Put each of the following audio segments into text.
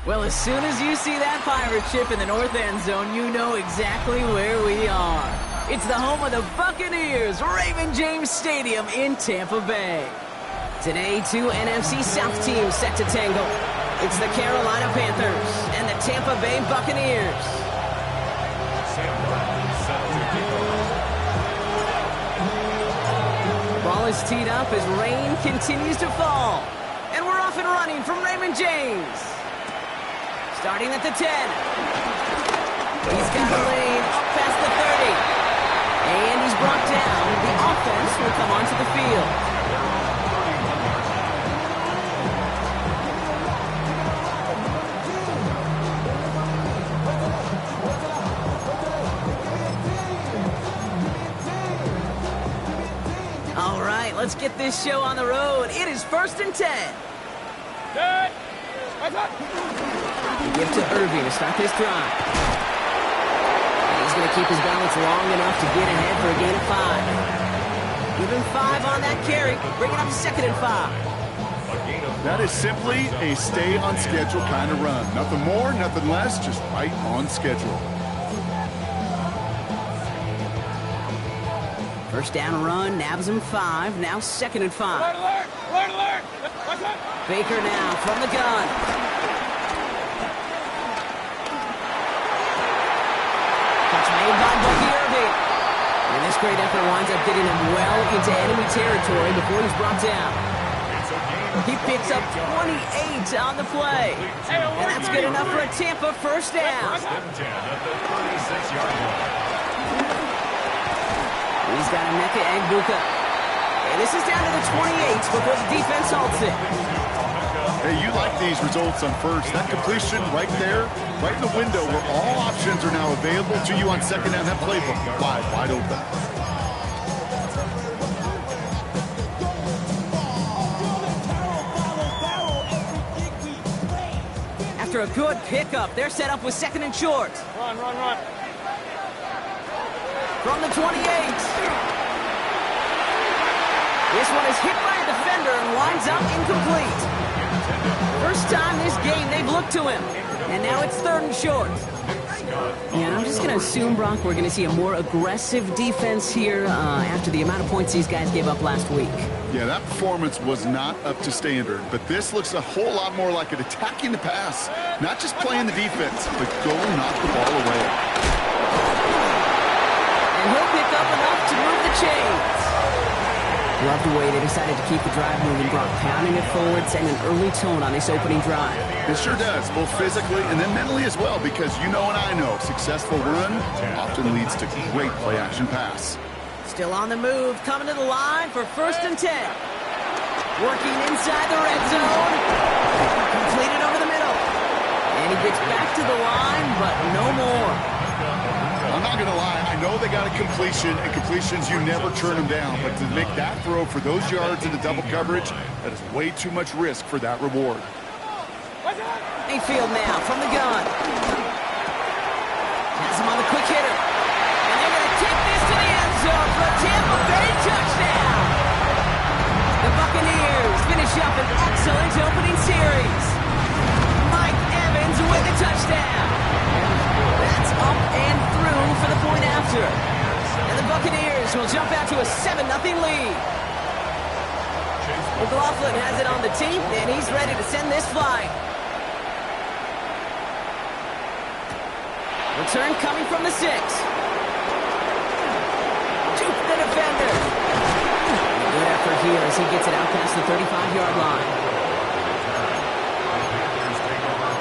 Well, as soon as you see that pirate ship in the north end zone, you know exactly where we are. It's the home of the Buccaneers, Raymond James Stadium in Tampa Bay. Today, two NFC South teams set to tangle. It's the Carolina Panthers and the Tampa Bay Buccaneers. Ball is teed up as rain continues to fall. And we're off and running from Raymond James. Starting at the 10. He's got a lane up past the 30. And he's brought down. The offense will come onto the field. All right, let's get this show on the road. It is 1st and 10. Good. Give to Irving to start this drive. And he's going to keep his balance long enough to get ahead for a gain of 5. Even 5 on that carry. Bring it up 2nd and 5. That is simply a stay on schedule kind of run. Nothing more, nothing less, just right on schedule. First down run, nabs him 5. Now 2nd and 5. Alert, alert, alert, alert. Baker now from the gun. Catch made by Bucky Irving. And this great effort winds up getting him well into enemy territory before he's brought down. He picks up 28 on the play. And that's good enough for a Tampa first down. He's got Emeka Egbuka. And this is down to the 28 before the defense halts it. Hey, you like these results on first. That completion right there, right in the window where all options are now available to you on second down. That playbook wide open. After a good pickup, they're set up with 2nd and short. Run, run, run. From the 28. This one is hit by a defender and winds up incomplete. First time this game they've looked to him. And now it's 3rd and short. And I'm just going to assume, Brock, we're going to see a more aggressive defense here after the amount of points these guys gave up last week. Yeah, that performance was not up to standard, but this looks a whole lot more like it attacking the pass. Not just playing the defense, but go knock the ball away. And he'll pick up enough to move the chains. Love the way they decided to keep the drive moving, Brock, pounding it forward, setting an early tone on this opening drive. It sure does, both physically and then mentally as well, because you know and I know successful run often leads to great play-action pass. Still on the move, coming to the line for 1st and 10. Working inside the red zone. Completed over the middle. And he gets back to the line, but no more. I'm not going to lie, I know they got a completion, and completions, you never turn them down. But to make that throw for those yards into double coverage, that is way too much risk for that reward. Mayfield now from the gun. Has him on the quick hitter. And they're going to take this to the end zone for a Tampa Bay touchdown. The Buccaneers finish up an excellent opening series. Mike Evans with the touchdown. That's up and through for the point after. And the Buccaneers will jump out to a 7-0 lead. McLaughlin has it on the tee, and he's ready to send this flying. Return coming from the 6. Juke the defender. Good effort here as he gets it out past the 35-yard line.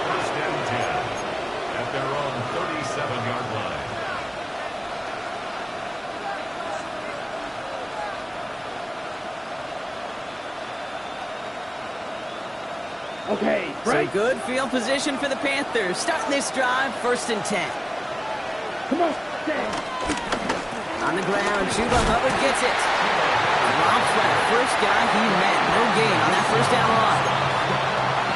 First and 10 at their own 37-yard line. Okay, So good field position for the Panthers. Starting this drive, 1st and 10. Come on, stay. On the ground, Chuba Hubbard gets it. Drops by the first guy he met. No gain on that first down run.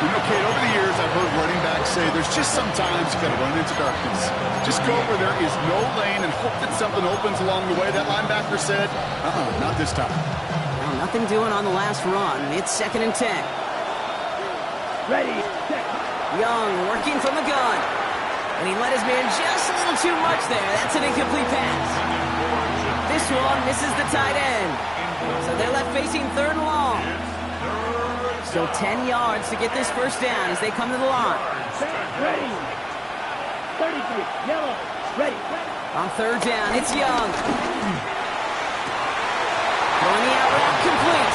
You know, Kate, over the years, I've heard running backs say there's just sometimes you got to run into darkness. Just go where there is no lane and hope that something opens along the way. That linebacker said, not this time. Well, nothing doing on the last run. It's 2nd and 10. Ready, set, Young working from the gun. And he let his man just a little too much there. That's an incomplete pass. This one misses the tight end. So they're left facing 3rd and long. So 10 yards to get this first down as they come to the line. Ready. 33. Yellow. Ready. On 3rd down, it's Young. Throwing the out route complete.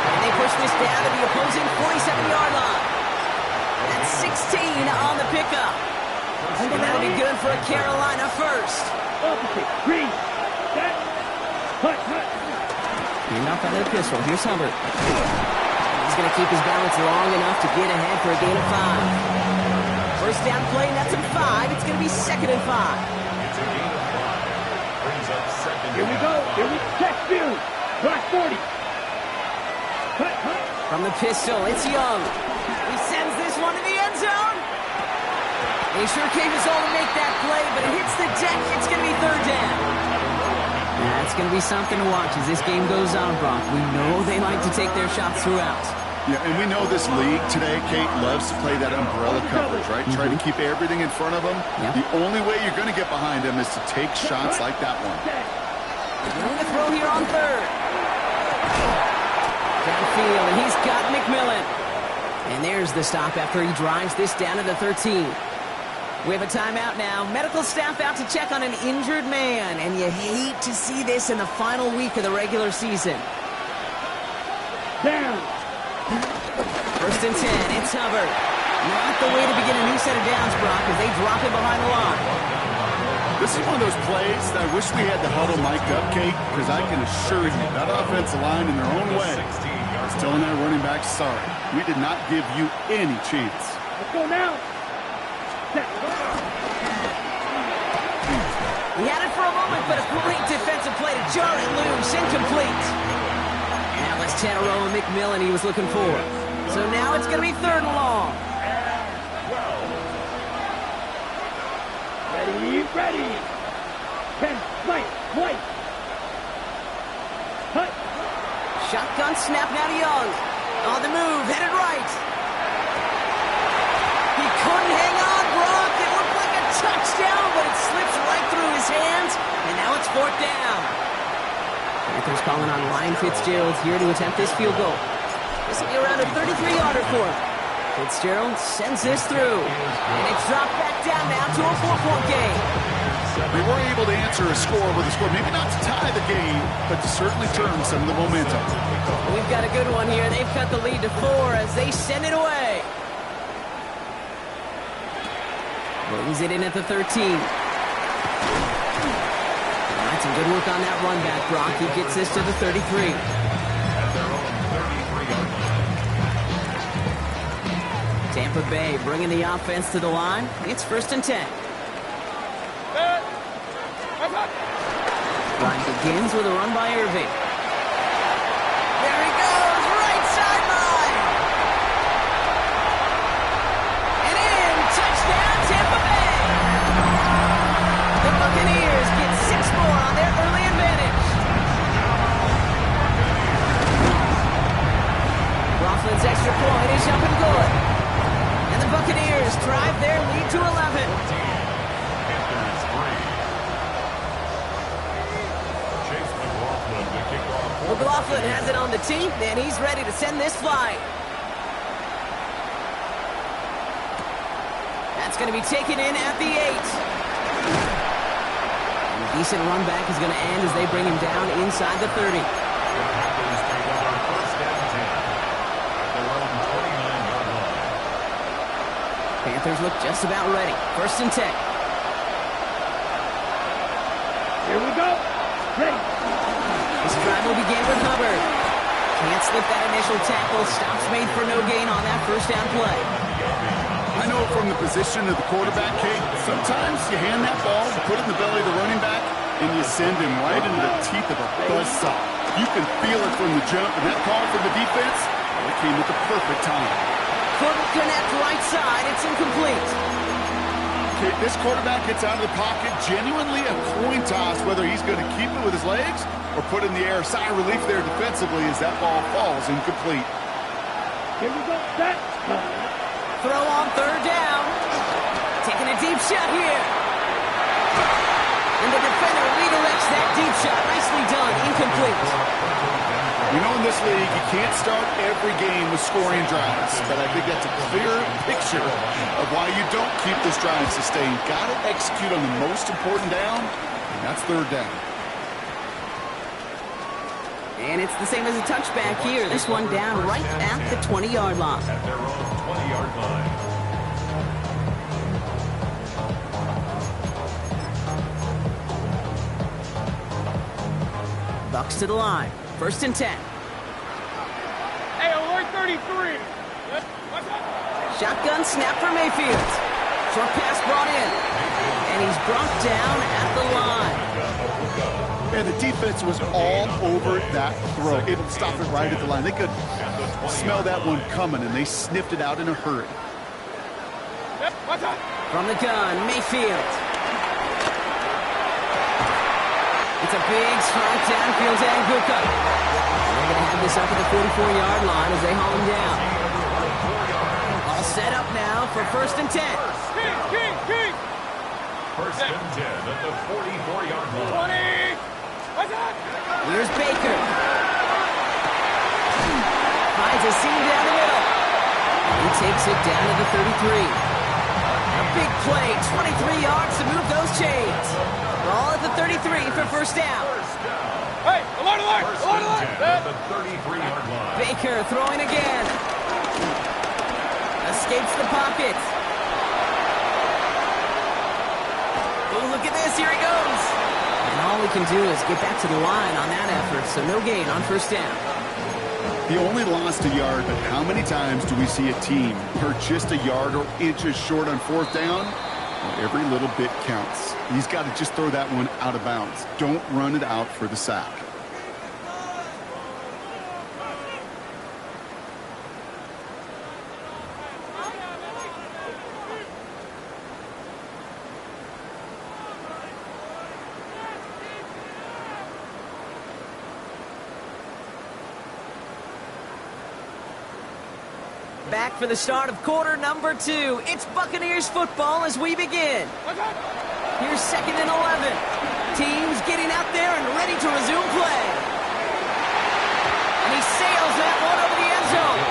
And they push this down to the opposing 47-yard line. That's 16 on the pickup. And that'll be good for a Carolina first. Opposite. Green. Set. Hut. And off out of the pistol. Here's Hubbard. He's going to keep his balance long enough to get ahead for a gain of 5. First down play, and that's a 5. It's going to be 2nd and 5. It's a gain of 5. Brings up 2nd. Here we go. Check view. Black 40. Hut. From the pistol, it's Young. He sends this one to the end zone. He sure gave his all to make that play, but it hits the deck. It's going to be 3rd down. That's going to be something to watch as this game goes on, Brock. We know they like to take their shots throughout. Yeah, and we know this league today, Kate, loves to play that umbrella coverage, right? Try to keep everything in front of them. Yep. The only way you're going to get behind them is to take shots like that one. Going to throw here on 3rd. Downfield, and he's got McMillan. And there's the stop after he drives this down to the 13. We have a timeout now. Medical staff out to check on an injured man. And you hate to see this in the final week of the regular season. Down. 1st and 10, it's Hubbard. Not the way to begin a new set of downs, Brock, as they drop it behind the line. This is one of those plays that I wish we had the huddle mic'd up, Kate, because I can assure you that offensive line in their own way is telling that running back, sorry, we did not give you any chance. Let's go now. Set. He had it for a moment, but a great defensive play to jar it loose, incomplete. Now it's Tanneroa McMillan he was looking for. So now it's going to be 3rd and long. Ready. 10. White. Hut. Shotgun snap now to Young. On the move, headed right. He couldn't hang on, Brock. It looked like a touchdown, but it slips right through his hands. And now it's 4th down. Panthers calling on Ryan Fitzgerald here to attempt this field goal. This will be around a 33-yarder for him. Fitzgerald sends this through. And it's dropped back down now to a 4-point game. They were able to answer a score with a score, maybe not to tie the game, but to certainly turn some of the momentum. We've got a good one here. They've cut the lead to 4 as they send it away. Brings it in at the 13. That's some good work on that run back, Brock. He gets this to the 33. Tampa Bay bringing the offense to the line. It's 1st and 10. Run begins with a run by Irving. There he goes, right sideline. And in, touchdown Tampa Bay. The Buccaneers get 6 more on their early advantage. Coughlin's extra point is up and good. And the Buccaneers drive their lead to 11. McLaughlin has it on the tee, and he's ready to send this flying. That's going to be taken in at the 8. And a decent run back is going to end as they bring him down inside the 30. Panthers look just about ready. 1st and 10. Here we go. Ready. This drive will begin with Hubbard. Can't slip that initial tackle. Stops made for no gain on that 1st down play. I know from the position of the quarterback, Kate, sometimes you hand that ball, put it in the belly of the running back, and you send him right into the teeth of a buzzsaw. You can feel it from the jump, and that call from the defense, well, it came at the perfect time. Couldn't connect right side. It's incomplete. Okay, this quarterback gets out of the pocket, genuinely a coin toss whether he's going to keep it with his legs or put it in the air. Sigh of relief there defensively as that ball falls incomplete. Here we go. Set. Throw on third down. Taking a deep shot here. And the defender redirects that deep shot. Nicely done. Incomplete. You know, in this league, you can't start every game with scoring drives, but I think that's a clear picture of why you don't keep this drive sustained. Got to execute on the most important down, and that's third down. And it's the same as a touchback here. This one down right at the 20-yard line. At their own 20-yard line. Bucks to the line. First and 10. Hey, alert 33. Shotgun snap for Mayfield. Short pass brought in. And he's brought down at the line. And the defense was all over that throw. It stopped it right at the line. They could smell that one coming, and they sniffed it out in a hurry. From the gun, Mayfield. It's a big strong downfield to Anguka. They're going to have this up at the 44-yard line as they haul him down. All set up now for first and 10. First and 10 at the 44-yard line. 20. Here's Baker. Finds a seam down the middle. He takes it down to the 33. A big play, 23 yards to move those chains. Ball at the 33 for first down. Hey, alert, alert, First alert, and 10 alert. at the 33-yard line. Baker throwing again. Escapes the pocket. Oh, look at this. Here he goes. And all we can do is get back to the line on that effort, so no gain on first down. He only lost a yard, but how many times do we see a team hurt just a yard or inches short on fourth down? Well, every little bit counts. He's got to just throw that one out of bounds. Don't run it out for the sack. Back for the start of quarter number 2. It's Buccaneers football as we begin. Here's second and 11. Teams getting out there and ready to resume play. And he sails that one over the end zone.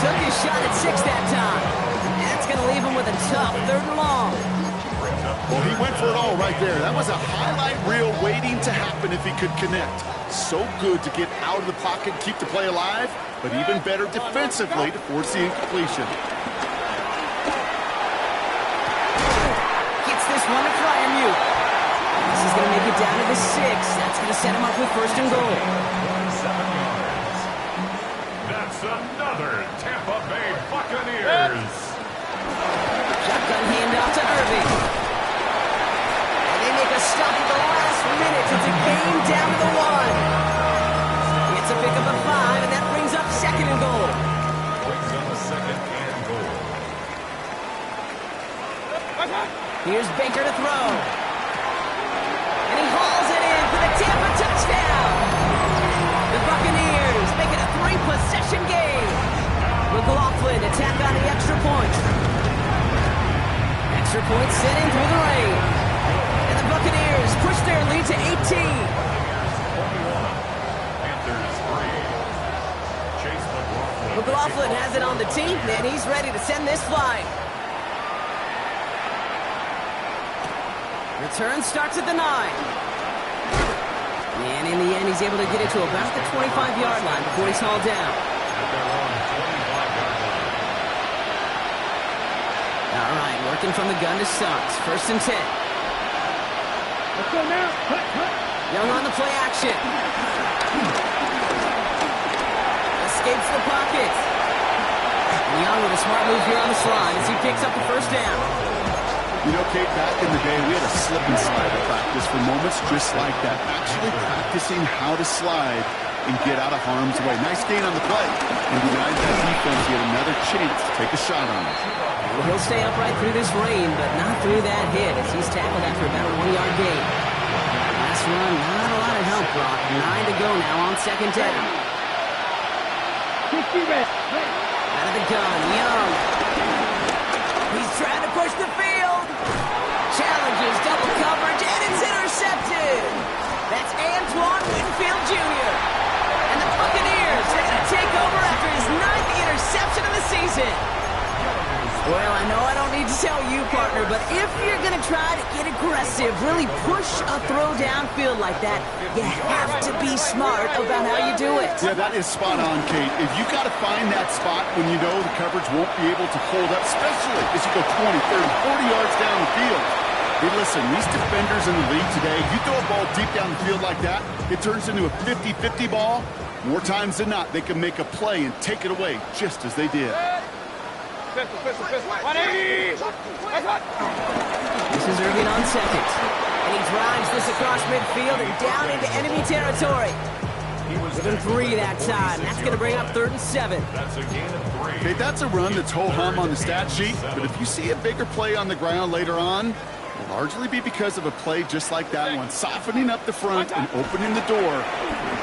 Took his shot at 6 that time. That's going to leave him with a tough third and long. Well, he went for it all right there. That was a highlight reel waiting to happen if he could connect. So good to get out of the pocket, keep the play alive, but even better defensively to force the incompletion. Gets this one to Fryermuth. This is going to make it down to the 6. That's going to set him up with first and goal. 7 yards. That's another Tampa Bay Buccaneers. Shotgun handoff to Irving. And they make a stop at the last minute. It's a game down to the 1. It's a pick up of 5, and that brings up second and goal. Brings up a second and goal. Here's Baker to throw. And he hauls it in for the Tampa touchdown. The Buccaneers make it a 3-possession game. McLaughlin attack on the extra point. Extra point sent in through the rain. And the Buccaneers push their lead to 18. Panthers 3. Chase McLaughlin. McLaughlin has it on the team, and he's ready to send this flying. Return starts at the 9. And in the end, he's able to get it to about the 25-yard line before he's hauled down. At their own 25-yard line. All right, working from the gun to Suggs. First and 10. Let's go now. Cut, cut. Young on the play action. Escapes the pocket. And Young with a smart move here on the slide as he picks up the first down. You know, Kate, back in the day, we had a slip and slide at practice for moments just like that. Actually practicing how to slide and get out of harm's way. Nice gain on the play. And denied that defense yet another chance to take a shot on it. Well, he'll stay upright through this rain, but not through that hit as he's tackled after about a 1-yard gain. Last run, not a lot of help, Brock. 9 to go now on second down. 60 red. Out of the gun, Young. He's trying to push the field. Challenges double coverage, and it's intercepted. That's Antoine Winfield Jr. And the Buccaneers are going to take over after his 9th interception of the season. Well, I know I don't need to tell you, partner, but if you're going to try to get aggressive, really push a throw downfield like that, you have to be smart about how you do it. Yeah, that is spot on, Kate. If you got to find that spot when you know the coverage won't be able to hold up, especially as you go 20, 30, 40 yards down the field. Hey, listen, these defenders in the league today, you throw a ball deep down the field like that, it turns into a 50-50 ball. More times than not, they can make a play and take it away just as they did. This is Irving on second. And he drives this across midfield and down into enemy territory. Within 3 that time. That's going to bring up 3rd and 7. That's a gain of 3. Okay, that's a run that's ho-hum on the stat sheet, but if you see a bigger play on the ground later on, it'll largely be because of a play just like that one, softening up the front and opening the door.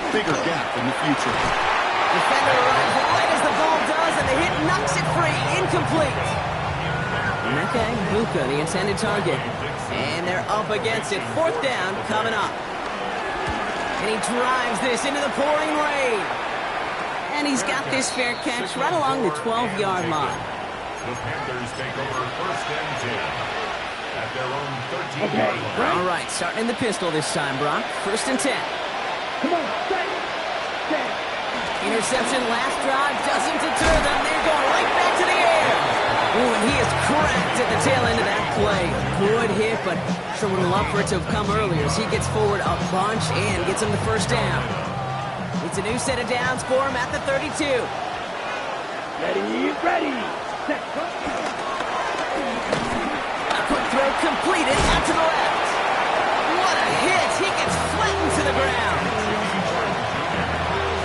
Bigger gap in the future. Defender arrives right as the ball does, and the hit knocks it free. Incomplete. Okay, Luka, the intended target. And they're up against it. 4th down coming up. And he drives this into the pouring rain. And he's got this fair catch right along the 12-yard line. The Panthers take over 1st and 10 at their own 13-yard line. All right, starting in the pistol this time, Brock. 1st and 10. Come on, set. Interception last drive doesn't deter them. They're going right back to the air. Ooh, and he is cracked at the tail end of that play. Good hit, but sure would have loved for it to have come earlier as he gets forward a bunch and gets him the 1st down. It's a new set of downs for him at the 32. Ready. Set. A quick throw completed out to the left. What a hit. He gets flattened to the ground.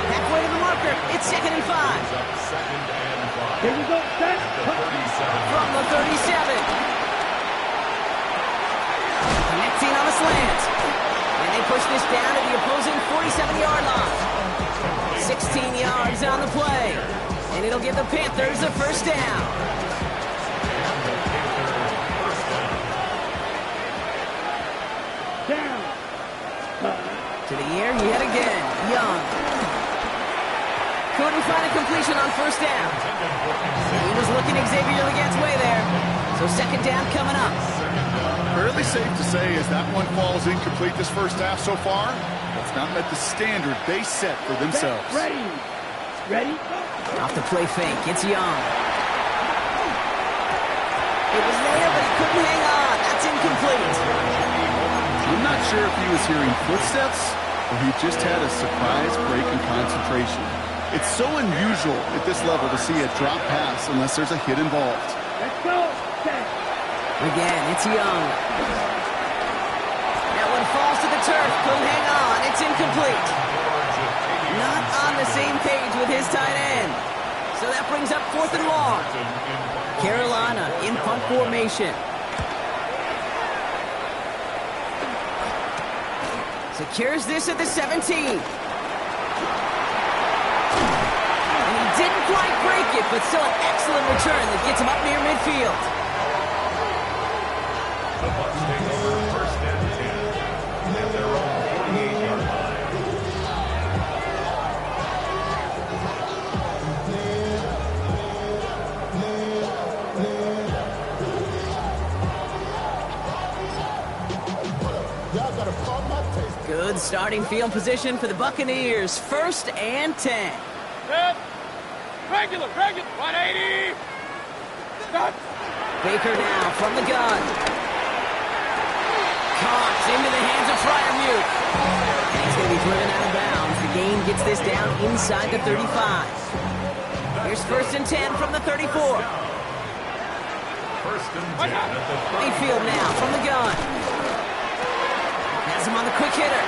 Halfway to the marker. It's 2nd and 5. Here we go, set. From the 37. Connecting on a slant. And they push this down to the opposing 47-yard line. 16 yards on the play. And it'll give the Panthers a 1st down. Down. To the air yet again. Young. Couldn't find a completion on 1st down. He was looking Xavier Leggett's way there. So 2nd down coming up. Fairly safe to say as that one falls incomplete this 1st half so far, it's not met the standard they set for themselves. Ready. Off the play fake. It's Young. It was there, but he couldn't hang on. That's incomplete. I'm not sure if he was hearing footsteps or he just had a surprise break in concentration. It's so unusual at this level to see a drop pass unless there's a hit involved. Let's go. Set. Again, it's Young. That one falls to the turf. Couldn't hang on. It's incomplete. Not on the same page with his tight end. So that brings up 4th and long. Carolina in punt formation. Secures this at the 17. And he didn't quite break it, but still an excellent return that gets him up near midfield. The Bucs take over 1st and 10 at their own 48-yard line. Good starting field position for the Buccaneers. 1st and 10. Regular. 180. Stop. Baker now from the gun. Caught into the hands of Freiermuth. And he's going to be driven out of bounds. The game gets this down inside the 35. Here's 1st and 10 from the 34. 1st and 10 at the 30. Mayfield now from the gun. Has him on the quick hitter.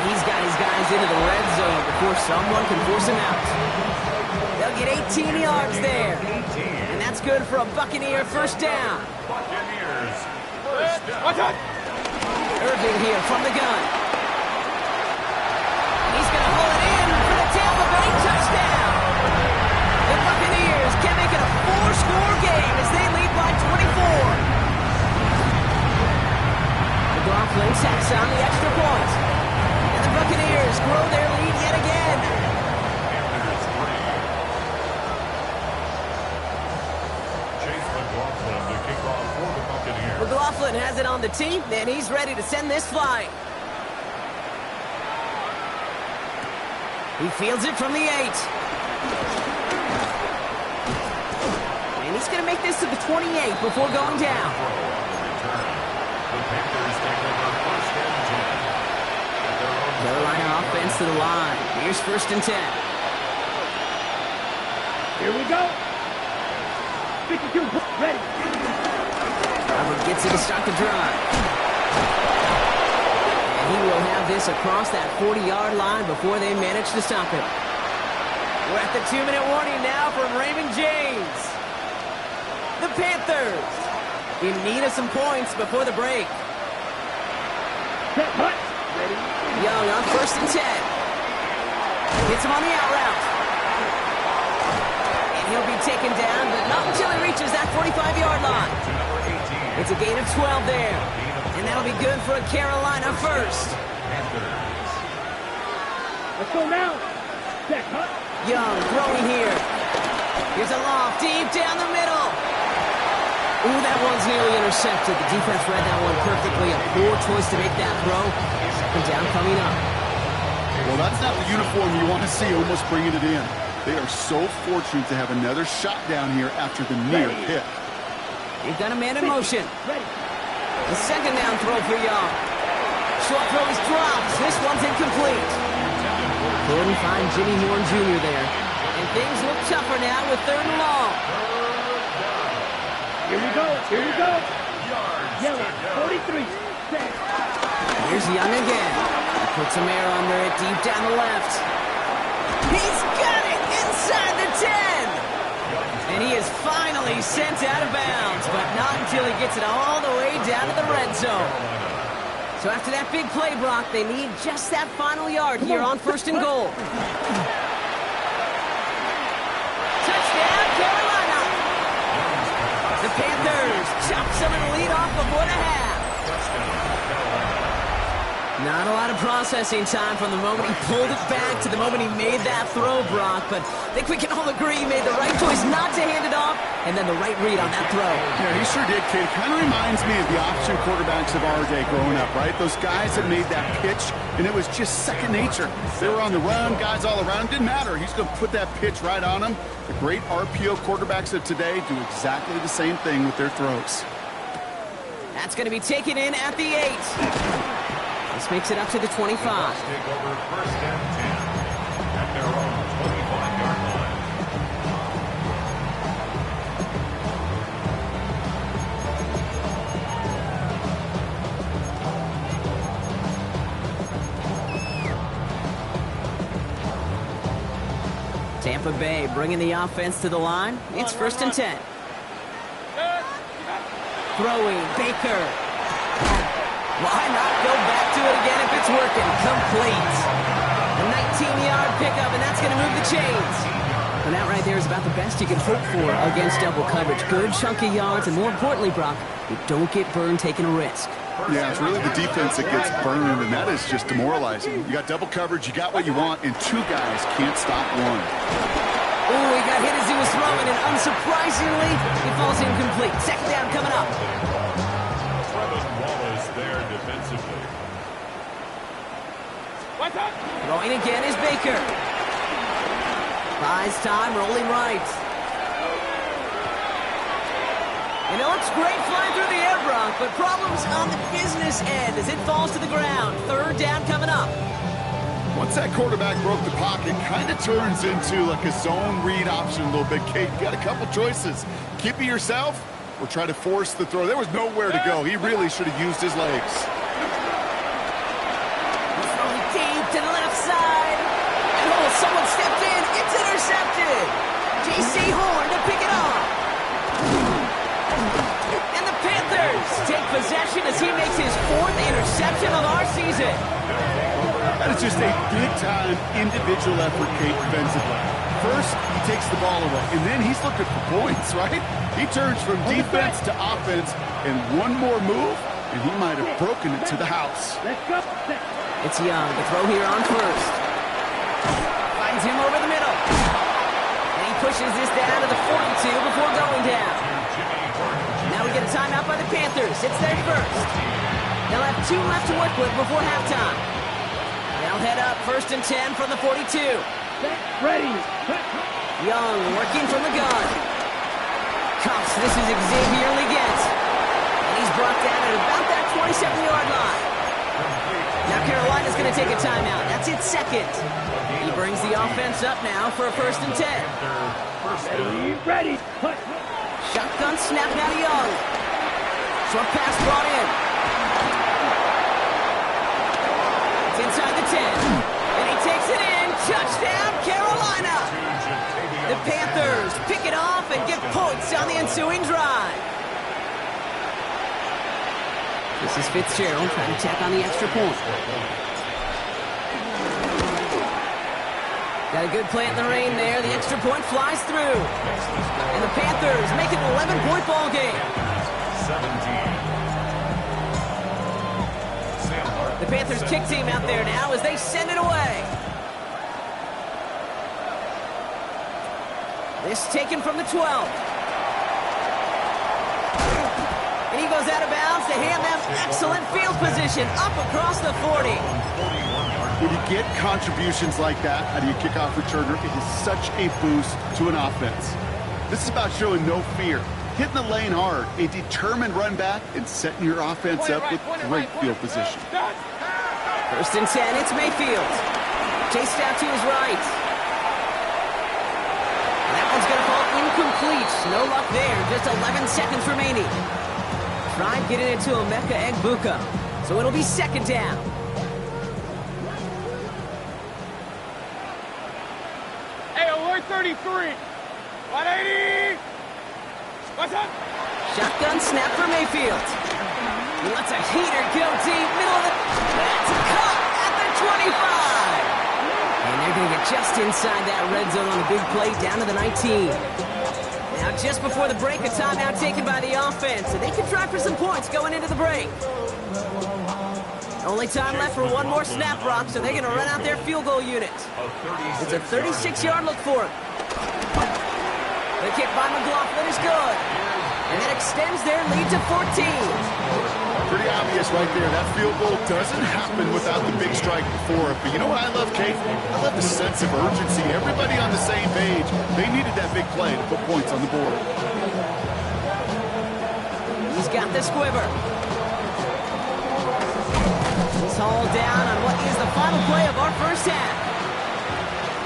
And he's got his guys into the red zone before someone can force him out. They'll get 18 yards there. And that's good for a Buccaneer 1st down. Buccaneers 1st down. Irving here from the gun. And he's going to haul it in for the Tampa Bay touchdown. McLaughlin tacks on the extra point. And the Buccaneers grow their lead yet again. Panthers 3. Chase McLaughlin to kick off for the Buccaneers. McLaughlin has it on the tee, and he's ready to send this flying. He fields it from the 8. And he's going to make this to the 28 before going down. The Panthers take over first and 10. Carolina offense to the line. Here's first and 10. Here we go. 52, ready. Robert gets it to start the drive. And he will have this across that 40-yard line before they manage to stop him. We're at the 2-minute warning now from Raymond James. The Panthers in need of some points before the break. Set, hut. Ready. Young on first and 10. Hits him on the out route. And he'll be taken down, but not until he reaches that 45-yard line. It's a gain of 12 there. And that'll be good for a Carolina first. Let's go now. Set, hut. Young throwing here. Here's a lob deep down the middle. Ooh, that one's nearly intercepted. The defense read that one perfectly. A poor choice to make that throw. Second down coming up. Well, that's not the uniform you want to see almost bringing it in. They are so fortunate to have another shot down here after the near pick. You've got a man in motion. Ready. The second down throw for Young. Short throw is dropped. This one's incomplete. Couldn't find Jimmy Horn Jr. there. And things look tougher now with third and long. Here we go. Here we go. Yellow, 43. Set. Here's Young again. He puts some air under it deep down the left. He's got it inside the 10. And he is finally sent out of bounds, but not until he gets it all the way down to the red zone. So after that big play, Brock, they need just that final yard here on first and goal. Touchdown, Carolina! The Panthers chop some of the lead off before the half. Not a lot of processing time from the moment he pulled it back to the moment he made that throw, Brock. But I think we can all agree he made the right choice not to hand it off, and then the right read on that throw. Yeah, he sure did, kid. Kind of reminds me of the option quarterbacks of our day growing up, right? Those guys that made that pitch, and it was just second nature. They were on the run, guys all around. Didn't matter. He's going to put that pitch right on them. The great RPO quarterbacks of today do exactly the same thing with their throws. That's going to be taken in at the 8. This makes it up to the 25. Take over first and 10 at their own 25-yard line. Tampa Bay bringing the offense to the line. It's first and 10. Throwing, Baker. Why not go back to it again if it's working? Complete. A 19-yard pickup, and that's going to move the chains. And that right there is about the best you can hope for against double coverage. Good chunky yards, and more importantly, Brock, you don't get burned taking a risk. Yeah, it's really the defense that gets burned, and that is just demoralizing. You got double coverage, you got what you want, and two guys can't stop one. Oh, he got hit as he was throwing, and unsurprisingly, he falls incomplete. Second down coming up. There defensively. Throwing again is Baker. Buys time, rolling right. And it looks great flying through the air, Brock, but problems on the business end as it falls to the ground. Third down coming up. Once that quarterback broke the pocket, kind of turns into like a zone read option a little bit. Kate, you got a couple choices. Keep it yourself, or try to force the throw. There was nowhere to go. He really should have used his legs. Throwing deep to the left side. And oh, someone stepped in. It's intercepted. J.C. Horn to pick it up. And the Panthers take possession as he makes his 4th interception of our season. That is just a big-time individual effort, Kate, defensively. First, he takes the ball away, and then he's looking for points, right? He turns from defense to offense, and one more move, and he might have broken it to the house. Let's go. It's Young. The throw here on first. Finds him over the middle. And he pushes this down to the 42 before going down. Now we get a timeout by the Panthers. It's their first. They'll have 2 left to work with before halftime. They'll head up 1st and 10 from the 42. Ready. Young working from the gun. Cuffs, this is Xavier Leggett. And he's brought down at about that 27-yard line. Now Carolina's going to take a timeout. That's its second. He brings the offense up now for a 1st and 10. Ready. Shotgun snap now to Young. Short pass brought in. It's inside the 10. And he takes it in. Touchdown, Carolina. The Panthers pick it off and get points on the ensuing drive. This is Fitzgerald trying to tack on the extra point. Got a good play in the rain there. The extra point flies through. And the Panthers make it an 11-point ball game. 17. The Panthers kick team out there now as they send it away. This taken from the 12. And he goes out of bounds to hand them excellent field position up across the 40. When you get contributions like that out of your kickoff returner, it is such a boost to an offense. This is about showing no fear, hitting the lane hard, a determined run back, and setting your offense up with great field position. 1st and 10, it's Mayfield. Chased out to his right. That one's going to fall incomplete. No luck there. Just 11 seconds remaining. Try getting it to Emeka Egbuka. So it'll be 2nd down. Hey, alert 33. 180. What's up? Shotgun snap for Mayfield. He lets a heater go deep. Middle of the... That's caught at the 25. And they're going to get just inside that red zone on a big play down to the 19. Now, just before the break, a timeout taken by the offense. And they can try for some points going into the break. Only time left for one more snap, Brock, so they're going to run out their field goal unit. It's a 36-yard look for it. The kick by McLaughlin is good. And that extends their lead to 14. Pretty obvious right there. That field goal doesn't happen without the big strike before it. But you know what I love, Kate? I love the sense of urgency. Everybody on the same page. They needed that big play to put points on the board. He's got the squiver. He's hauled down on what is the final play of our first half.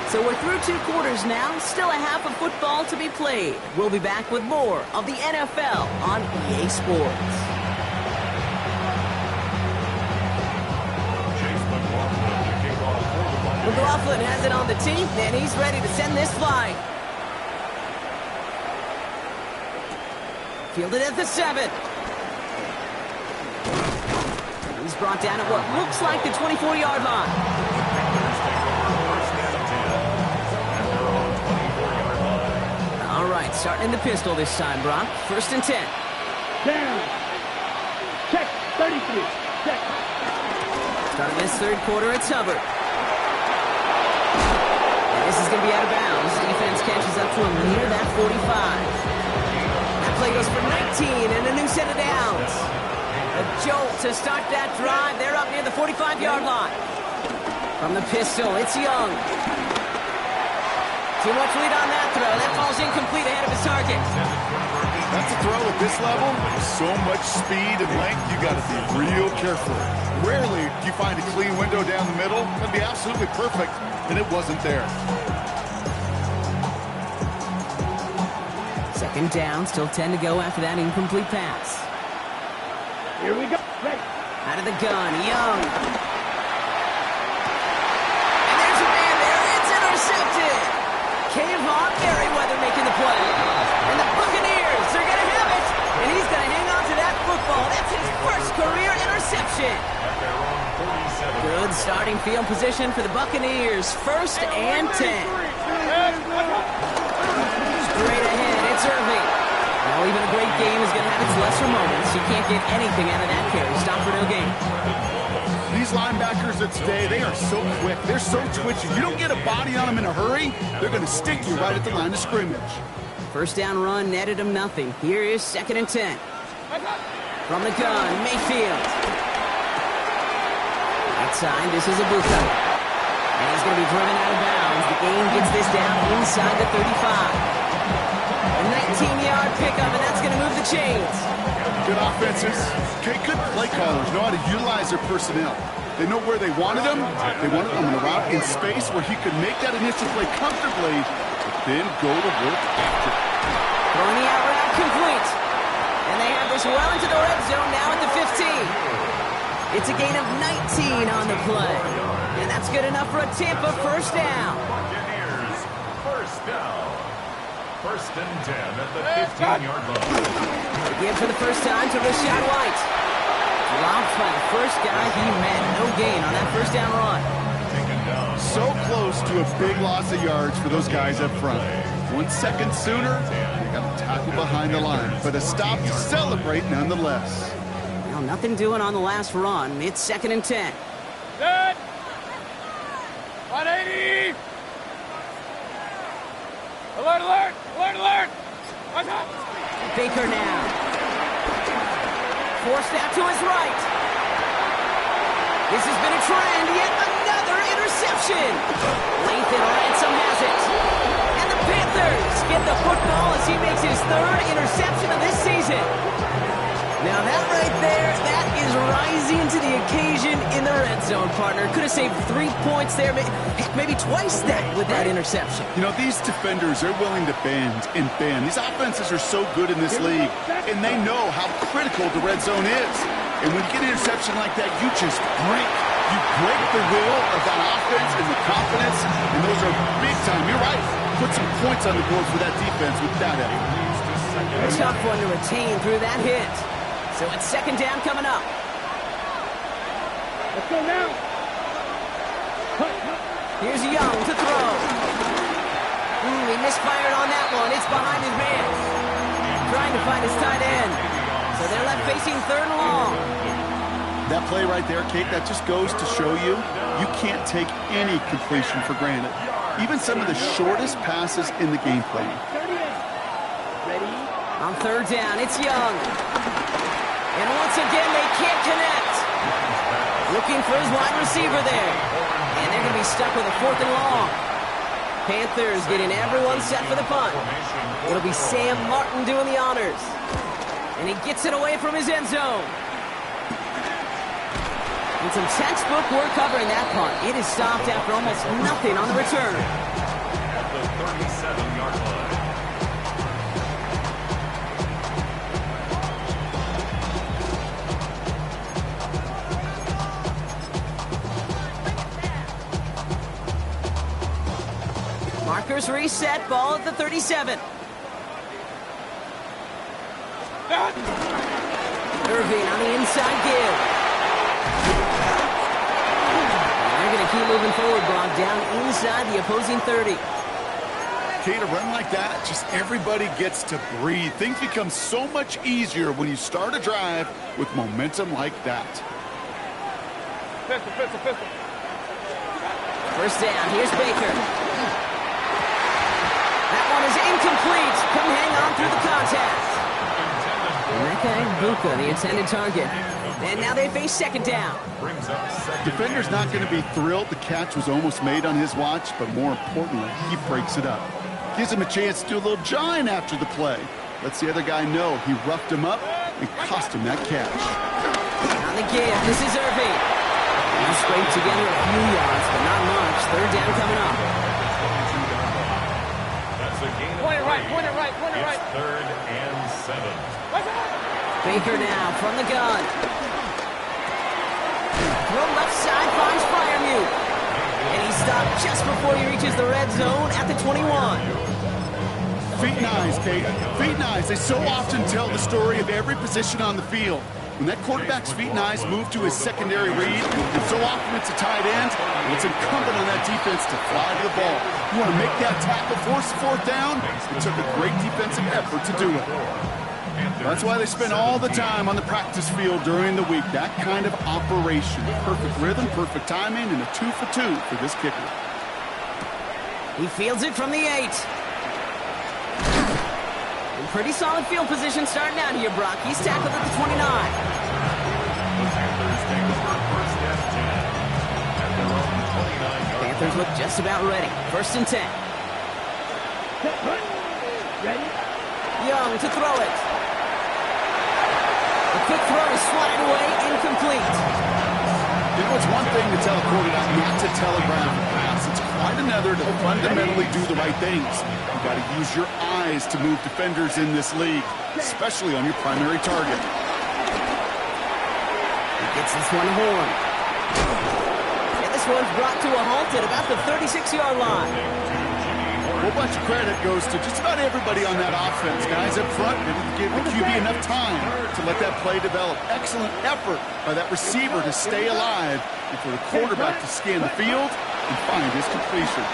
So we're through 2 quarters now. Still a half of football to be played. We'll be back with more of the NFL on EA Sports. McLaughlin has it on the tee, and he's ready to send this flying. Fielded at the 7. He's brought down at what looks like the 24-yard line. All right, starting in the pistol this time, Brock. 1st and 10. Down. Check. 33. Check. Starting this 3rd quarter, it's Hubbard. And this is going to be out of bounds. Defense catches up to him near that 45. That play goes for 19 and a new set of downs. A jolt to start that drive. They're up near the 45-yard line. From the pistol, it's Young. Too much lead on that throw. That falls incomplete ahead of his target. That's a throw at this level. So much speed and length, you got to be real careful. Rarely do you find a clean window down the middle. That'd be absolutely perfect, and it wasn't there. 2nd down, still 10 to go after that incomplete pass. Here we go. Ready. Out of the gun, Young. And there's a man there. It's intercepted. Kayvon Merriweather making the play. And the Buccaneers are going to have it. And he's going to hang on to that football. That's his first career interception. Good starting field position for the Buccaneers. 1st and 10. Straight ahead, it's Irving. No Well, even a great game is going to have its lesser moments. You can't get anything out of that carry. Stop for no gain. These linebackers of today, they are so quick. They're so twitchy. You don't get a body on them in a hurry, they're going to stick you right at the line of scrimmage. First down run netted him nothing. Here is 2nd and 10. From the gun, Mayfield. Outside, this is Ibuka. And he's going to be driven out of bounds. The game gets this down inside the 35. A 19-yard pickup, and that's going to move the chains. Good offenses. Okay, good play callers know how to utilize their personnel. They know where they wanted them. They wanted them in a route in space where he could make that initial play comfortably, but then go to work after. Throwing the out route complete. And they have this well into the red zone now at the 15. It's a gain of 19 on the play. And that's good enough for a Tampa first down. Buccaneers, first down. First and 10 at the 15-yard line. Again for the first time to Rashad White. Dropped by the first guy he met. No gain on that first down run. So close to a big loss of yards for those guys up front. 1 second sooner, they got a tackle behind the line. But a stop to celebrate nonetheless. Well, nothing doing on the last run. It's 2nd and 10. Set. 180. Alert, alert, alert, alert. Watch out. Baker now. Forced out to his right. This has been a trend. Yet another interception. Lathan Ransom has it. And the Panthers get the football as he makes his 3rd interception of this season. Now that right there, that is rising to the occasion in the red zone, partner. Could have saved 3 points there, maybe twice that with that interception. You know, these defenders are willing to bend and bend. These offenses are so good in this league, and they know how critical the red zone is. And when you get an interception like that, you just break. You break the will of that offense and the confidence, and those are big time. You're right. Put some points on the board for that defense with that effort. A tough one to retain through that hit. So it's 2nd down coming up. Let's go now. Here's Young to throw. He misfired on that one. It's behind his man. Trying to find his tight end. So they're left facing 3rd and long. That play right there, Kate, that just goes to show you, you can't take any completion for granted. Even some of the shortest passes in the game plan. Ready? On 3rd down, it's Young. And once again, they can't connect. Looking for his wide receiver there. And they're going to be stuck with a 4th and long. Panthers getting everyone set for the punt. It'll be Sam Martin doing the honors. And he gets it away from his end zone. And some textbook work covering that punt. It is stopped after almost nothing on the return. At the 37-yard line. Markers reset, ball at the 37. Irving on the inside give. They're going to keep moving forward, Brock, down inside the opposing 30. Kate, a run like that, just everybody gets to breathe. Things become so much easier when you start a drive with momentum like that. Pistol, pistol, pistol. First down, here's Baker. That one is incomplete. Couldn't hang on through the contact. Emeka Ibuka, the intended target. And now they face 2nd down. Defender's not going to be thrilled the catch was almost made on his watch, but more importantly, he breaks it up. Gives him a chance to do a little jawing after the play. Lets the other guy know he roughed him up and cost him that catch. On the give, this is Irving. He scraped together a few yards, but not much. 3rd down coming up. That's a gain of Point it right, 3. point it right, point it right. It's 3rd and 7. Baker now from the gun. Throw left side finds Freiermuth. And he stopped just before he reaches the red zone at the 21. Feet and eyes, Kate. Feet and eyes. They so often tell the story of every position on the field. When that quarterback's feet and eyes move to his secondary read, and so often it's a tight end, and it's incumbent on that defense to fly to the ball. You want to make that tackle, force 4th down? It took a great defensive effort to do it. That's why they spend all the time on the practice field during the week. That kind of operation. Perfect rhythm, perfect timing, and a 2 for 2 for this kicker. He fields it from the 8. In pretty solid field position starting out here, Brock. He's tackled at the 29. The Panthers take over first and 10 at their own 29-yard line. Panthers look just about ready. First and 10. Ready? Young to throw it. The quick throw is swatted away, incomplete. You know, it's one thing to tell a quarterback not to telegraph a pass. It's quite another to fundamentally do the right things. You've got to use your eyes to move defenders in this league, especially on your primary target. He gets this one horn. And this one's brought to a halt at about the 36-yard line. A whole bunch of credit goes to just about everybody on that offense. Guys up front didn't give the QB enough time to let that play develop. Excellent effort by that receiver to stay alive and for the quarterback to scan the field and find his completion.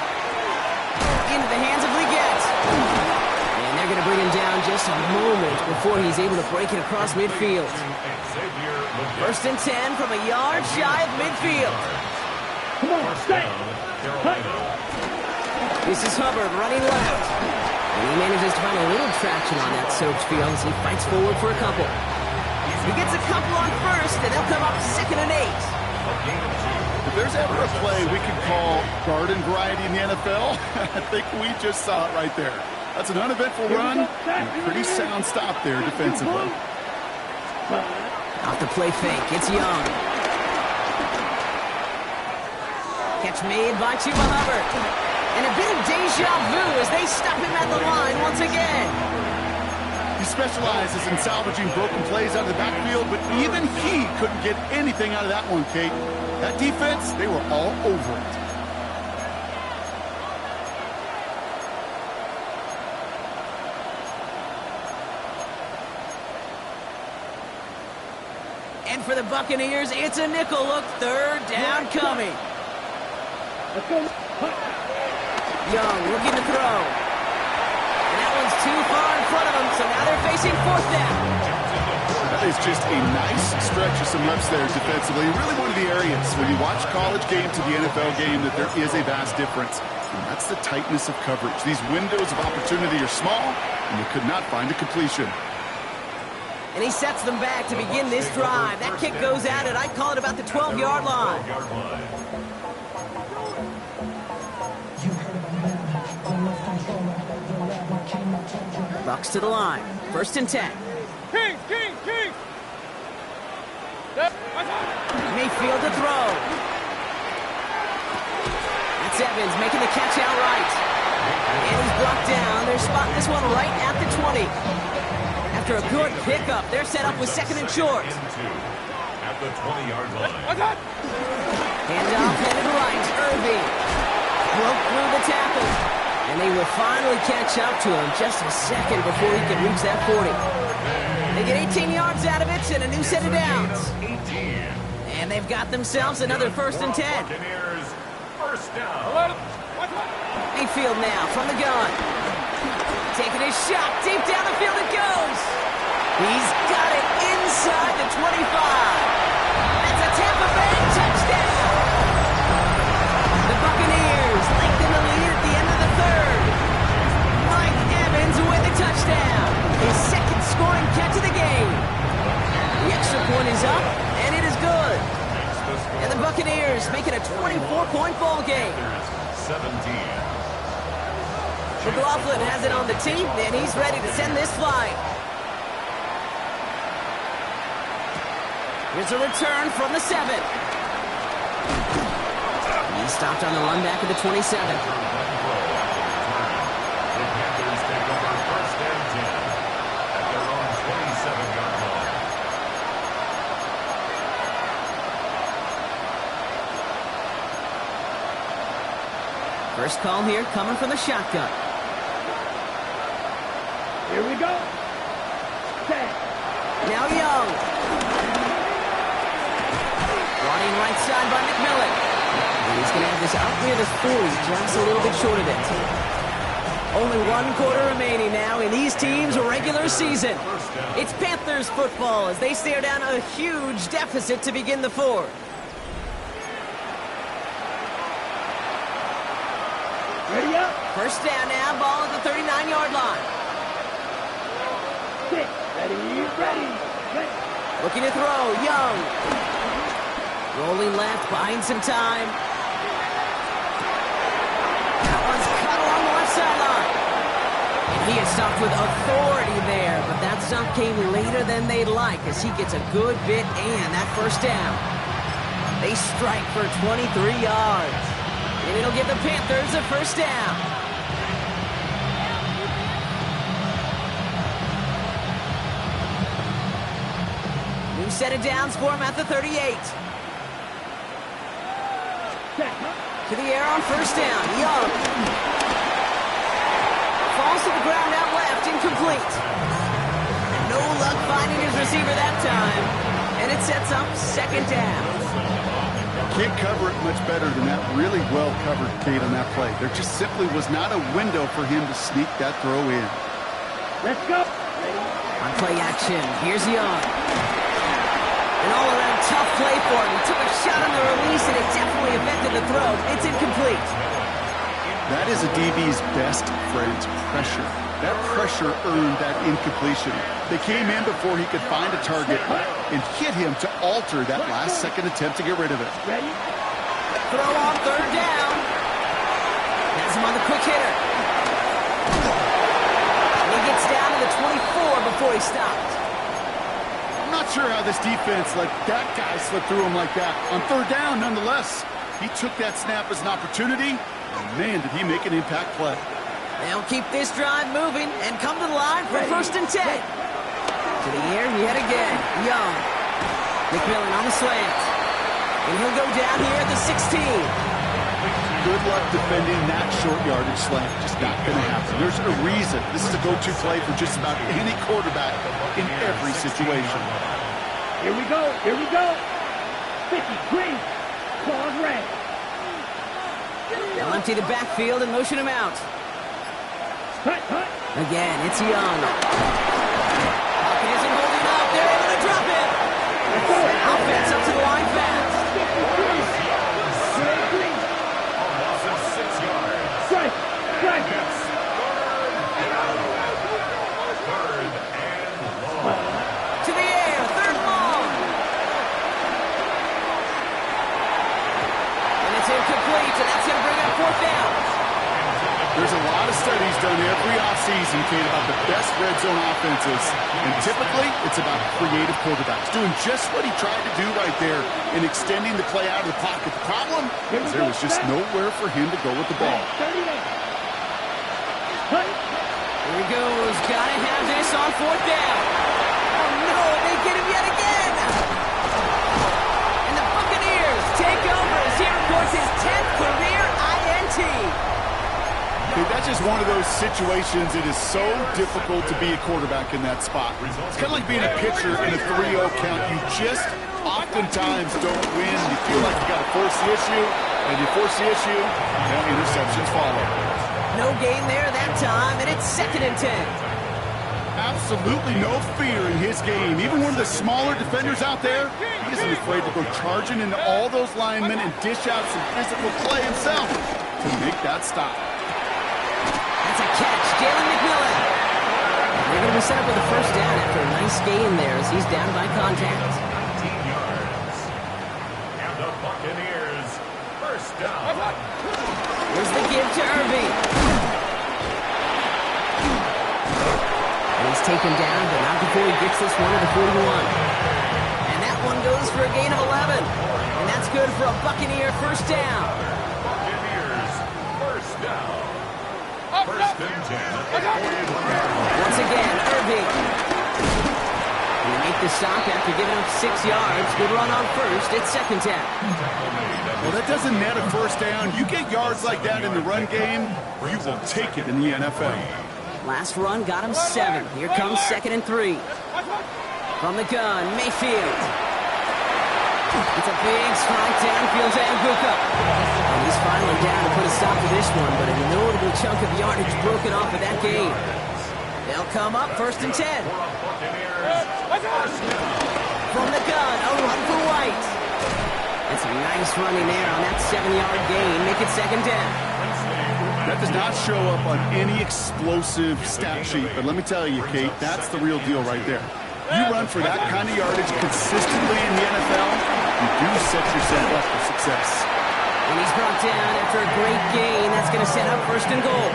Into the hands of Leggett. And they're going to bring him down just a moment before he's able to break it across midfield. First and 10 from a yard shy of midfield. Come on, stay. This is Hubbard running left. And he manages to find a little traction on that soaked field as he fights forward for a couple. He gets a couple on first, and they'll come up second and 8. If there's ever a play we could call garden variety in the NFL, I think we just saw it right there. That's an uneventful run and a pretty sound stop there defensively. Off the play fake, it's Young. Catch made by Chuba Hubbard. And a bit of deja vu as they stop him at the line once again. He specializes in salvaging broken plays out of the backfield, but even he couldn't get anything out of that one, Kate. That defense, they were all over it. And for the Buccaneers, it's a nickel look. Third down coming. Let's go. Young looking to throw. And that one's too far in front of him, so now they're facing fourth down. That is just a nice stretch of some reps there defensively. Really one of the areas when you watch college game to the NFL game that there is a vast difference. And that's the tightness of coverage. These windows of opportunity are small, and they could not find a completion. And he sets them back to begin this drive. That kick goes out at, I'd call it about the 12-yard line. Bucks to the line. First and 10. King! Mayfield to throw. That's Evans making the catch outright. And he's blocked down. They're spotting this one right at the 20. After a good pickup, they're set up with second and short. At the 20-yard line. Handoff headed right. Irving broke through the tackle. And they will finally catch up to him just a second before he can reach that 40. They get 18 yards out of it and a new set of downs. And they've got themselves another first and 10. First down. Mayfield now from the gun. Taking his shot. Deep down the field it goes. He's got it inside the 25. That's a Tampa Bay touchdown. The Buccaneers lengthen the lead at the end of the third. Mike Evans with a touchdown. His second scoring catch of the game. The extra point is up, and it is good. And the Buccaneers make it a 24-point ball game. 17. McLaughlin has it on the team, and he's ready to send this flying. Here's a return from the 7. He stopped on the run back at the 27. The Panthers take over first and 10 at their own 27-yard line. First call here coming from the shotgun. Here we go. Set. Now Young. Running right side by McMillan. And he's going to have this out near the 40, just a little bit short of it. Only 1 quarter remaining now in these teams' regular season. It's Panthers football as they stare down a huge deficit to begin the fourth. Ready up. First down now, ball at the 39-yard line. Six. Ready. Looking to throw, Young. Rolling left, buying some time. That one's cut along the left sideline. And he is stopped with authority there, but that stop came later than they'd like as he gets a good bit and that first down. They strike for 23 yards. And it'll give the Panthers a first down. New set of downs for him at the 38. To the air on first down. Young. Falls to the ground out left, incomplete. No luck finding his receiver that time. And it sets up second down. Can't cover it much better than that. Really well covered, Kate, on that play. There just simply was not a window for him to sneak that throw in. Let's go. On play action, here's Young. An all-around tough play for him. He took a shot on the release, and it definitely affected the throw. It's incomplete. That is a DB's best friend, pressure. That pressure earned that incompletion. They came in before he could find a target and hit him to alter that last-second attempt to get rid of it. Ready. Throw on third down. Has him on the quick hitter. And he gets down to the 24 before he stops. I'm not sure how this defense let that guy slip through him like that. On third down, nonetheless, he took that snap as an opportunity. And man, did he make an impact play. They'll keep this drive moving and come to the line for first and 10. To the air yet again. Young. McMillan on the slant. And he'll go down here at the 16. Good luck defending that short yardage slant. Just not going to happen. There's a reason. This is a go-to play for just about any quarterback in every situation. Here we go. 50, green. Claws red. They'll empty the backfield and motion him out. Hut. Again, it's Young. Pocket isn't holding up. They're able to drop it. Offense up to the line fast. Strike. To the air, third and long. And it's incomplete, and that's going to bring up fourth down. There's a lot of studies done every offseason, Kate, about the best red zone offenses. And typically, it's about creative quarterbacks doing just what he tried to do right there in extending the play out of the pocket. The problem is there was just nowhere for him to go with the ball. 38. Hut. Here he goes. Gotta have this on fourth down. Oh, no, they get him yet again. And the Buccaneers take over as he records his 10th career INT. Dude, that's just one of those situations. It is so difficult to be a quarterback in that spot. It's kind of like being a pitcher in a 3-0 count. You just oftentimes don't win. You feel like you got to force the issue, and you force the issue, and interceptions follow. No gain there that time, and it's second and 10. Absolutely no fear in his game. Even one of the smaller defenders out there, he isn't afraid to go charging into all those linemen and dish out some physical play himself to make that stop. That's a catch, Jalen McMillan. They're going to be set up with a first down after a nice gain there as he's down by contact. 19 yards. And the Buccaneers, first down. Here's the give to Irving. And he's taken down, but not before he gets this one to the 41. And that one goes for a gain of 11. And that's good for a Buccaneer first down. Buccaneers, first down. First and 10 at the 41. Once again, Irving. And they make the stop after giving up 6 yards. Good run on first. It's second down. Well, that doesn't net a first down. You get yards like that in the run game, you will take it in the NFL. Last run got him 7. Here comes second and 3. From the gun, Mayfield. It's a big strike downfield to Anguka. And he's finally down to put a stop to this one, but a notable chunk of yardage broken off of that game. They'll come up 1st and 10. From the gun, a run for White. That's a nice running there on that 7-yard gain. Make it 2nd down. That does not show up on any explosive stat sheet, but let me tell you, Kate, that's the real deal right there. You run for that kind of yardage consistently in the NFL, you do set yourself up for success. And he's brought down after a great gain. That's going to set up 1st and goal.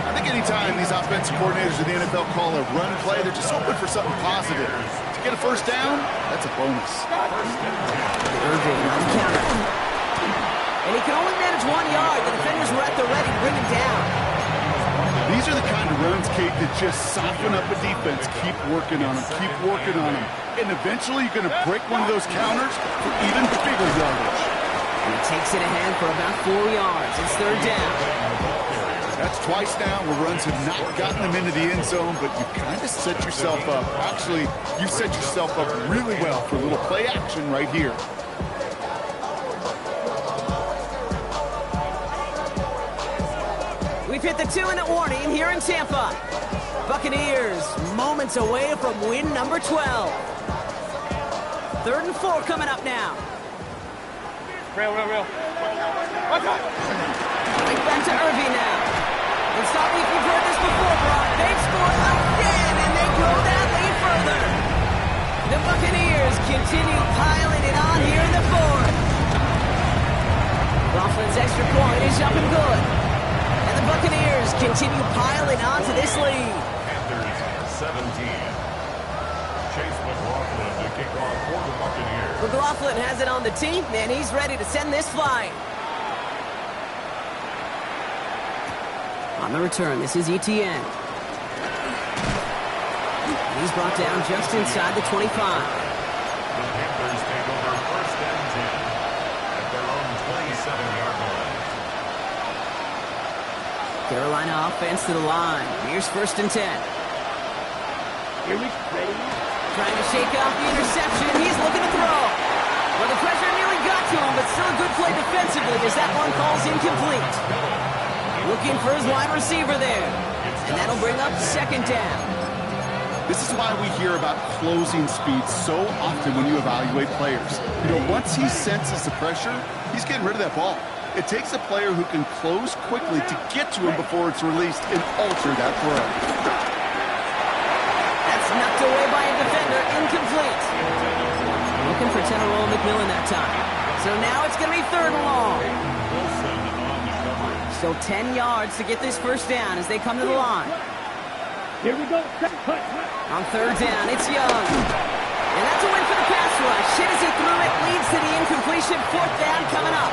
I think anytime these offensive coordinators in the NFL call a run play, they're just hoping for something positive. To get a 1st down, that's a bonus. Irving on the counter. And he can only manage 1 yard. The defenders were at the ready to bring him down. These are the kind of runs, Kate, that just soften up a defense. Keep working on them. Keep working on them. And eventually you're going to break one of those counters for even bigger yardage. And he takes it ahead for about 4 yards. It's 3rd down. That's twice now where runs have not gotten them into the end zone, but you kind of set yourself up. Actually, you set yourself up really well for a little play action right here. We've hit the 2-minute warning here in Tampa. Buccaneers moments away from win number 12. 3rd and 4 coming up now. Real. Going back to Irving now. And stop me if you've heard this before, Brock. They've scored again, and they grow that lead further. The Buccaneers continue piling it on here in the 4th. Coughlin's extra point is up and good. And the Buccaneers continue piling on to this lead. Panthers 17. Chase McLaughlin to kick off for the Buccaneers. McLaughlin has it on the team, and he's ready to send this flying. On the return, this is Etienne. He's brought down just inside the 25. The Panthers take over 1st and 10 at their own 27-yard line. Carolina offense to the line. Here's 1st and 10. Here we ready. Trying to shake off the interception. He's looking to throw. Well, the pressure nearly got to him, but still a good play defensively as that one falls incomplete. Looking for his wide receiver there. And that'll bring up 2nd down. This is why we hear about closing speed so often when you evaluate players. You know, once he senses the pressure, he's getting rid of that ball. It takes a player who can close quickly to get to him before it's released and alter that throw. That's knocked away by a defender, incomplete. Looking for Tenero McMillan that time. So now it's going to be 3rd and long. So 10 yards to get this 1st down as they come to the line. Here we go. On 3rd down, it's Young. And that's a win for the pass rush. Hit as he threw it, leads to the incompletion. 4th down coming up.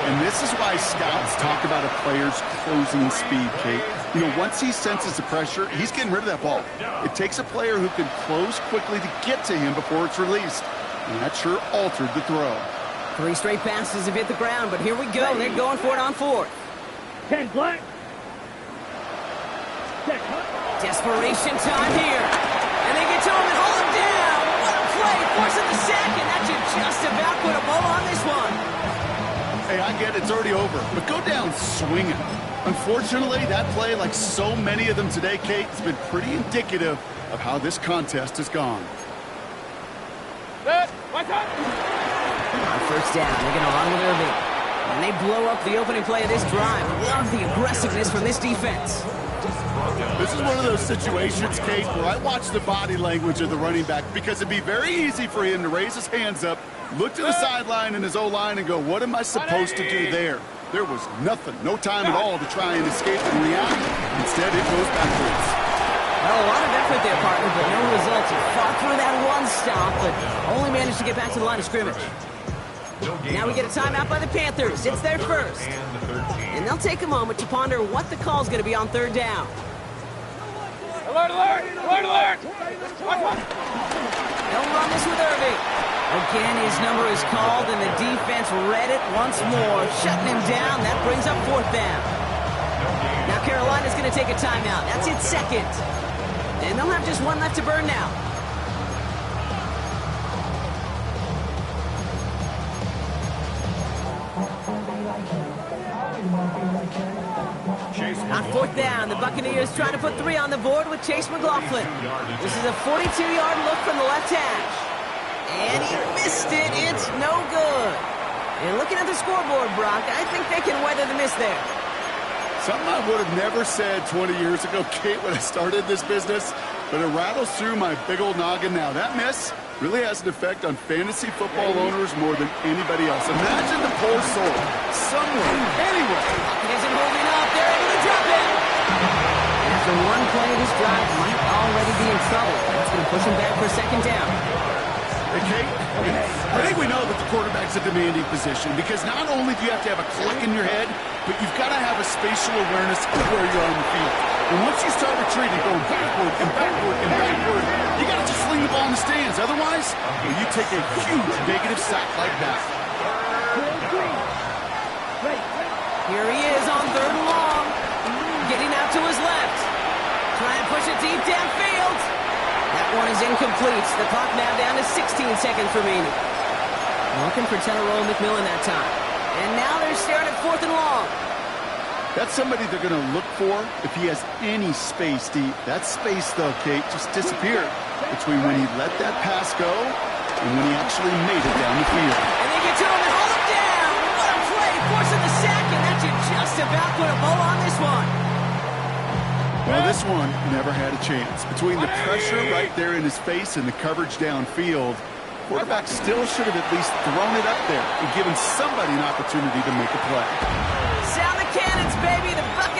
And this is why scouts talk about a player's closing speed, Kate. You know, once he senses the pressure, he's getting rid of that ball. It takes a player who can close quickly to get to him before it's released. And that sure altered the throw. 3 straight passes have hit the ground, but here we go. They're going for it on 4th. 10 black. Desperation time here. And they get to him and hold him down. What a play, forcing the sack, and that should just about put a bow on this one. Hey, I get it, it's already over, but go down swinging. Unfortunately, that play, like so many of them today, Kate, has been pretty indicative of how this contest has gone. On 1st down, they're going to run with Irving. And they blow up the opening play of this drive. Love the aggressiveness from this defense. This is one of those situations, Kate, where I watch the body language of the running back because it'd be very easy for him to raise his hands up, look to the sideline and his O-line and go, what am I supposed to do there? There was nothing, no time at all to try and escape and react. Instead, it goes backwards. Well, a lot of effort there, partner, but no results. He fought through that one stop, but only managed to get back to the line of scrimmage. Now we get a timeout by the Panthers. It's their 1st. And they'll take a moment to ponder what the call is going to be on 3rd down. Alert, alert! Alert, alert! They'll run this with Irving. Again, his number is called, and the defense read it once more, shutting him down. That brings up 4th down. Now Carolina's going to take a timeout. That's its 2nd. And they'll have just one left to burn now. On fourth down, the Buccaneers trying to put 3 on the board with Chase McLaughlin. This is a 42-yard look from the left hash. And he missed it. It's no good. And looking at the scoreboard, Brock, I think they can weather the miss there. Something I would have never said 20 years ago, Kate, when I started this business, but it rattles through my big old noggin now. That miss really has an effect on fantasy football owners more than anybody else. Imagine the poor soul, somewhere, anywhere. He isn't holding up. They're able to drop it. And after one play, this drive might already be in trouble. That's going to push him back for second down. Hey, Kate, I think we know that the quarterback's a demanding position because not only do you have to have a click in your head, but you've got to have a spatial awareness of where you're on the field. And once you start retreating, going backward and backward and backward, you got to just sling the ball in the stands. Otherwise, you take a huge negative sack like that. Here he is on 3rd and long. Getting out to his left. Trying to push it deep downfield. That one is incomplete. The clock now down to 16 seconds remaining. Looking for Tyrone McMillan that time. And now they're staring at 4th and long. That's somebody they're going to look for if he has any space deep. That space, though, Kate, just disappeared between when he let that pass go and when he actually made it down the field. And they get to him and hold him down. What a play, forcing the sack, and that should just about put a bow on this one. Well, this one never had a chance. Between the pressure right there in his face and the coverage downfield, quarterback still should have at least thrown it up there and given somebody an opportunity to make a play. Sound the cannons, baby. The Buccaneers